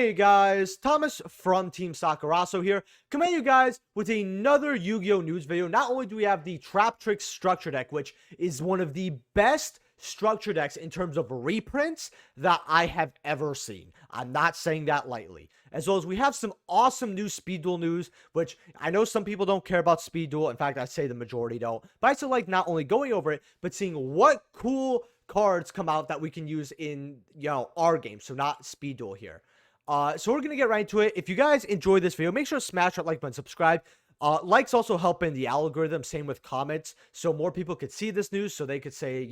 Hey guys, Thomas from Team Sakurasou here, coming at you guys with another Yu-Gi-Oh! News video. Not only do we have the Traptrix structure deck, which is one of the best structure decks in terms of reprints that I have ever seen. I'm not saying that lightly. As well as we have some awesome new Speed Duel news, which I know some people don't care about Speed Duel. In fact, I'd say the majority don't. But I still like not only going over it, but seeing what cool cards come out that we can use in, our game. So not Speed Duel here. So we're going to get right into it. If you guys enjoyed this video, make sure to smash that like button, subscribe. Likes also help in the algorithm, same with comments, so more people could see this news, so they could say,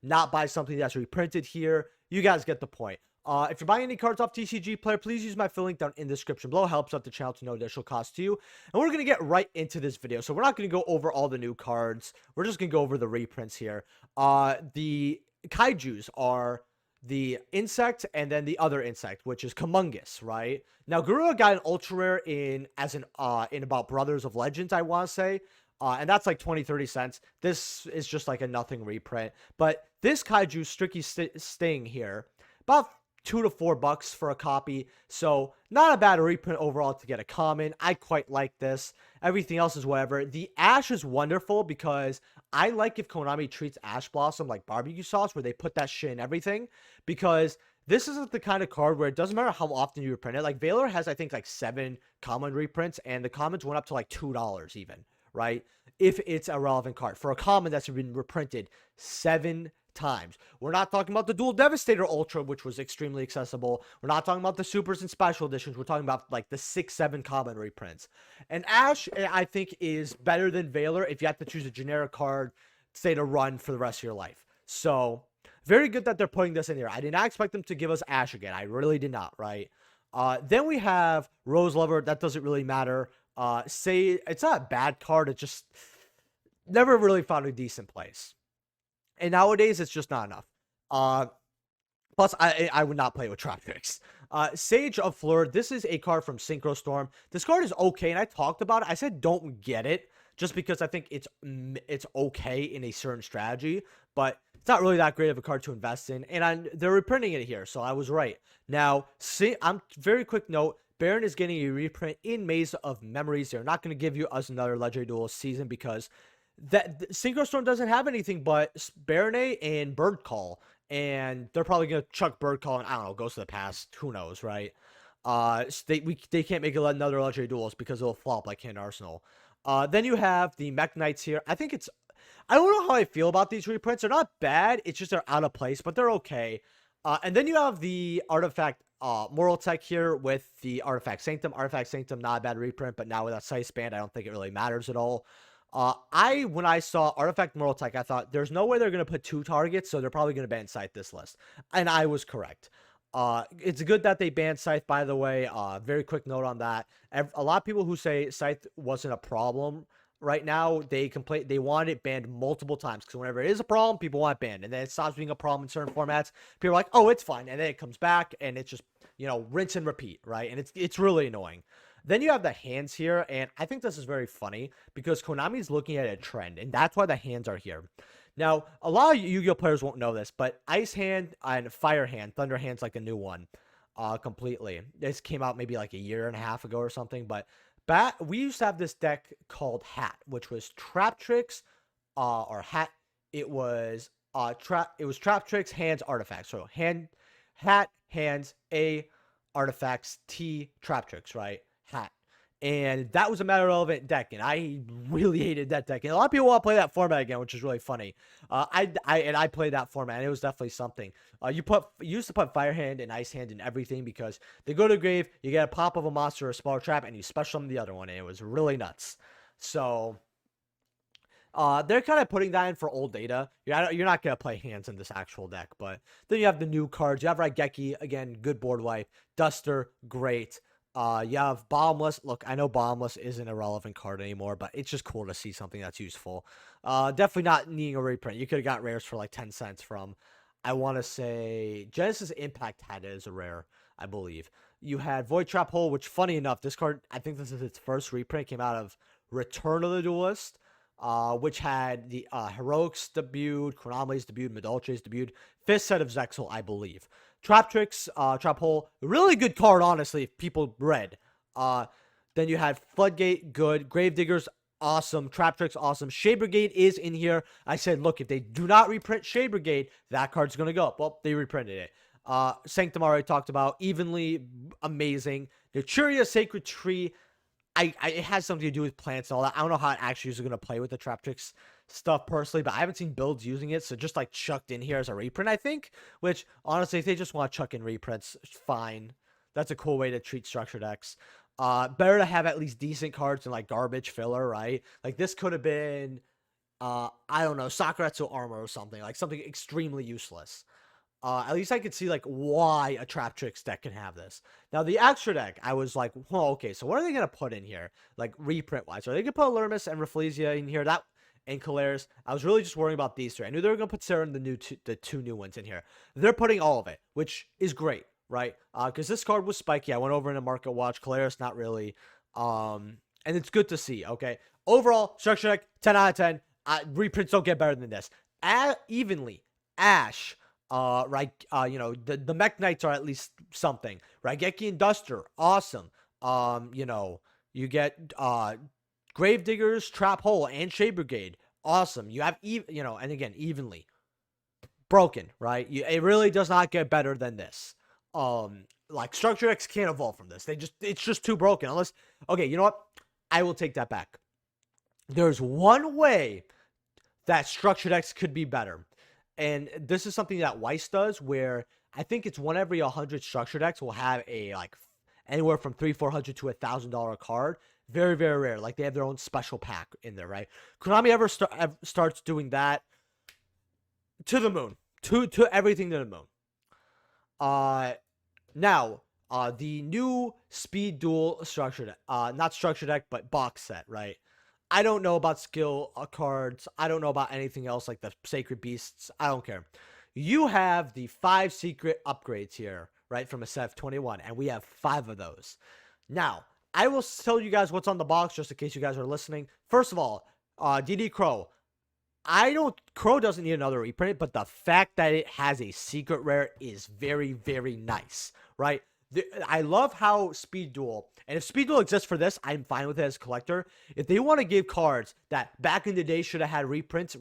not buy something that's reprinted here. You guys get the point. If you're buying any cards off TCG Player, please use my affiliate link down in the description below. Helps out the channel to no additional cost to you. And we're going to get right into this video. So we're not going to go over all the new cards. We're just going to go over the reprints here. The Kaijus are the insect and then the other insect, which is Humongous, right? Now Garura got an ultra rare in about Brothers of Legends, I want to say, and that's like 20-30 cents. This is just like a nothing reprint, but this Kaiju Stricky Sting here, about $2 to $4 for a copy, so not a bad reprint overall to get a common. I quite like this. Everything else is whatever. The Ash is wonderful because I like if Konami treats Ash Blossom like barbecue sauce, where they put that shit in everything, because this isn't the kind of card where it doesn't matter how often you reprint it. Like Valor has, I think, like 7 common reprints, and the commons went up to like $2 even, right? If it's a relevant card for a common that's been reprinted 7 times. We're not talking about the Duel Devastator Ultra, which was extremely accessible. We're not talking about the supers and special editions. We're talking about like the 6-7 common reprints. And Ash, I think, is better than Valor if you have to choose a generic card, say, to run for the rest of your life. So very good that they're putting this in here. I did not expect them to give us Ash again. I really did not, right? Then we have Rose Lover. That doesn't really matter. Say it's not a bad card. It just never really found a decent place. And nowadays, it's just not enough. Plus, I would not play with Traptrix. Sage of Fleur. This is a card from Synchro Storm. This card is okay, and I talked about it. I said don't get it, just because I think it's okay in a certain strategy, but it's not really that great of a card to invest in. And they're reprinting it here, so I was right. Now, I'm very quick note. Baron is getting a reprint in Maze of Memories. They're not going to give us another Legendary Duel season because that Synchro Storm doesn't have anything but Baronet and Bird Call, and they're probably gonna chuck Bird Call and I don't know, Ghost of the Past, who knows, right? They can't make another Legendary Duels because it'll flop like Hand Arsenal. Then you have the Mech Knights here. I don't know how I feel about these reprints. They're not bad, it's just they're out of place, but they're okay. And then you have the Artifact Moral Tech here with the Artifact Sanctum. Artifact Sanctum, not a bad reprint, but now with that Size Band, I don't think it really matters at all. When I saw Artifact Moral Tech, I thought there's no way they're going to put 2 targets, so they're probably going to ban Scythe this list. And I was correct. It's good that they banned Scythe, by the way. Very quick note on that. A lot of people who say Scythe wasn't a problem right now, they want it banned multiple times, because whenever it is a problem, people want it banned. And then it stops being a problem in certain formats. People are like, oh, it's fine. And then it comes back, and it's just, rinse and repeat, right? And it's really annoying. Then you have the hands here, and I think this is very funny because Konami's looking at a trend, and that's why the hands are here. Now, a lot of Yu-Gi-Oh! Players won't know this, but Ice Hand and Fire Hand, Thunder Hand's like a new one, completely. This came out maybe like a year and a half ago or something, but we used to have this deck called Hat, which was Traptrix, or Hat. It was Traptrix, Hands, Artifacts. So Hat, Hands, A, Artifacts, T, Traptrix, right? Hat. And that was a matter relevant deck, and I really hated that deck. And a lot of people want to play that format again, which is really funny. I played that format, and it was definitely something. You used to put Fire Hand and Ice Hand in everything because they go to the grave, you get a pop of a monster or a smaller trap, and you special summon the other one, and it was really nuts. So they're kind of putting that in for old data. You're not going to play hands in this actual deck, but then you have the new cards. You have Raigeki, again, good board wipe. Duster, great. You have Bottomless. Look, I know Bottomless isn't a relevant card anymore, but it's just cool to see something that's useful. Definitely not needing a reprint. You could have got rares for like 10 cents from, I want to say, Genesis Impact had it as a rare, I believe. You had Void Trap Hole, which, funny enough, this card, I think this is its first reprint, came out of Return of the Duelist. which had the Heroics debuted, Chronome's debuted, Medulce's debuted, 5th set of Zexal, I believe. Traptrix, Trap Hole, really good card, honestly, if people read. Then you had Floodgate, good. Gravediggers, awesome. Traptrix, awesome. Shade Brigade is in here. I said, look, if they do not reprint Shade Brigade, that card's going to go up. Well, they reprinted it. Sanctum already talked about. Evenly, amazing. Naturia Sacred Tree, it has something to do with plants and all that. I don't know how it actually is going to play with the Traptrix stuff personally, but I haven't seen builds using it, so just like chucked in here as a reprint, I think. Which, honestly, if they just want to chuck in reprints, fine. That's a cool way to treat structured decks. Better to have at least decent cards than like garbage filler, right? Like this could have been, I don't know, Sakurasou armor or something, like something extremely useless. At least I could see like why a Traptrix deck can have this. Now the extra deck, I was like, well, okay, so what are they gonna put in here, like reprint wise? Are they gonna put Lurmus and Rafflesia in here? That and Calaris. I was really just worrying about these three. I knew they were gonna put Sarah and the two new ones in here. They're putting all of it, which is great, right? Because this card was spiky. I went over in a market watch. Calaris, not really. And it's good to see. Okay, overall structure deck 10 out of 10. Reprints don't get better than this. Evenly, Ash. Right, you know, the Mech Knights are at least something. Raigeki and Duster, awesome. You know, you get Gravediggers, Trap Hole, and Shade Brigade, awesome. You have you know, and again, evenly broken, right? It really does not get better than this. Like Structure X can't evolve from this. It's just too broken. Unless, okay, you know what? I will take that back. There's one way that Structured X could be better. And this is something that Weiss does, where I think it's one every 100 structure decks will have a like anywhere from $300-400 to $1,000 card. Very, very rare. Like they have their own special pack in there, right? Konami ever starts doing that, to the moon, to everything to the moon. Now, the new Speed Duel structure deck, not structure deck, but box set, right? I don't know about skill cards. I don't know about anything else like the Sacred Beasts. I don't care. You have the 5 secret upgrades here, right, from a set of 21, and we have 5 of those. Now, I will tell you guys what's on the box just in case you guys are listening. First of all, DD Crow. Crow doesn't need another reprint, but the fact that it has a secret rare is very, very nice, right? I love how Speed Duel, and if Speed Duel exists for this, I'm fine with it as a collector. If they want to give cards that back in the day should have had reprints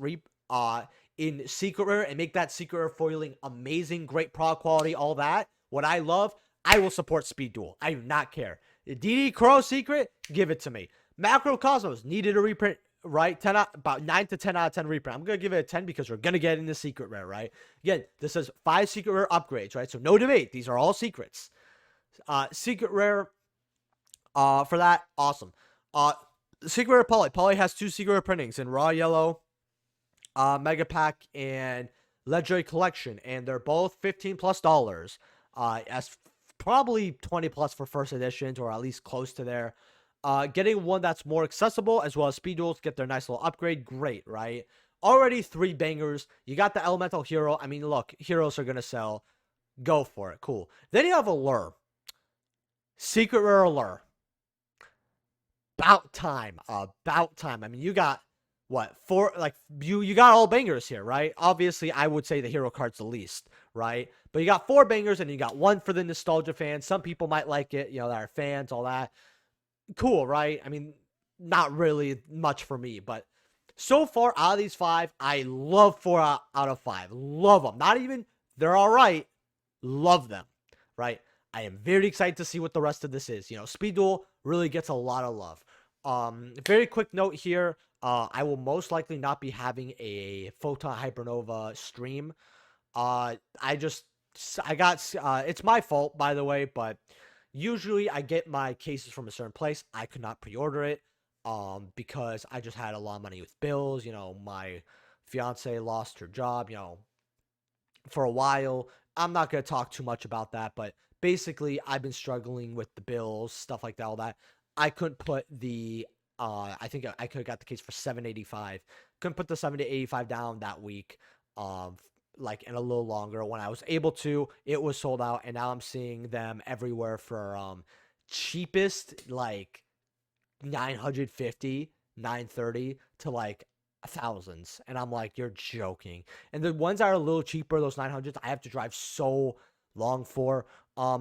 in secret rare and make that secret rare foiling amazing, great prog quality, all that, what I love, I will support Speed Duel. I do not care. DD Crow secret, give it to me. Macrocosmos needed a reprint, right? About 9 to 10 out of 10 reprint. I'm going to give it a 10 because we're going to get in the secret rare, right? Again, this is 5 secret rare upgrades, right? So no debate. These are all secrets. Secret rare for that, awesome. Secret rare Poly. Poly has 2 secret rare printings in Raw Yellow, Mega Pack, and Legendary Collection, and they're both $15+. As probably 20+ for first editions, or at least close to there. Getting one that's more accessible, as well as Speed Duels, get their nice little upgrade, great, right? Already 3 bangers. You got the Elemental Hero. I mean, look, heroes are gonna sell. Go for it, cool. Then you have Allure. Secret rare Allure. About time. I mean, you got what, 4, like, you got all bangers here, right? Obviously, I would say the hero card's the least, right? But you got 4 bangers, and you got 1 for the nostalgia fans. Some people might like it, you know, that are fans, all that. Cool, right? I mean, not really much for me, but so far, out of these 5, I love 4 out of 5. Love them. Not even, they're all right. Love them, right? I am very excited to see what the rest of this is. You know, Speed Duel really gets a lot of love. Very quick note here. I will most likely not be having a Photon Hypernova stream. It's my fault, by the way, but usually I get my cases from a certain place. I could not pre-order it, because I just had a lot of money with bills. You know, my fiance lost her job, you know, for a while. I'm not going to talk too much about that, but basically, I've been struggling with the bills, stuff like that, all that. I couldn't put the, I think I could have got the case for $785. Couldn't put the $785 down that week, like, in a little longer. When I was able to, it was sold out, and now I'm seeing them everywhere for, cheapest, like, $950 930 to like thousands, and I'm like, you're joking. And the ones that are a little cheaper, those 900s, I have to drive so long for.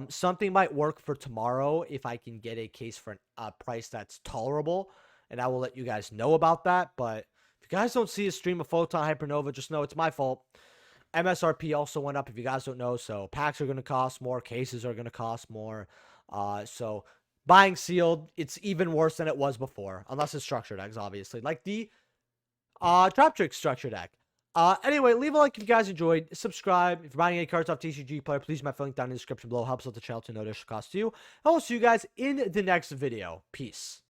Something might work for tomorrow if I can get a case for a price that's tolerable, and I will let you guys know about that. But if you guys don't see a stream of Photon Hypernova, just know it's my fault. MSRP also went up, if you guys don't know, so packs are going to cost more, cases are going to cost more. So buying sealed, it's even worse than it was before, unless it's structure decks, obviously, like the Traptrix structure deck. Anyway, leave a like if you guys enjoyed. Subscribe. If you're buying any cards off TCG Player, please use my link down in the description below. Helps out the channel to know additional cost to you. I will see you guys in the next video. Peace.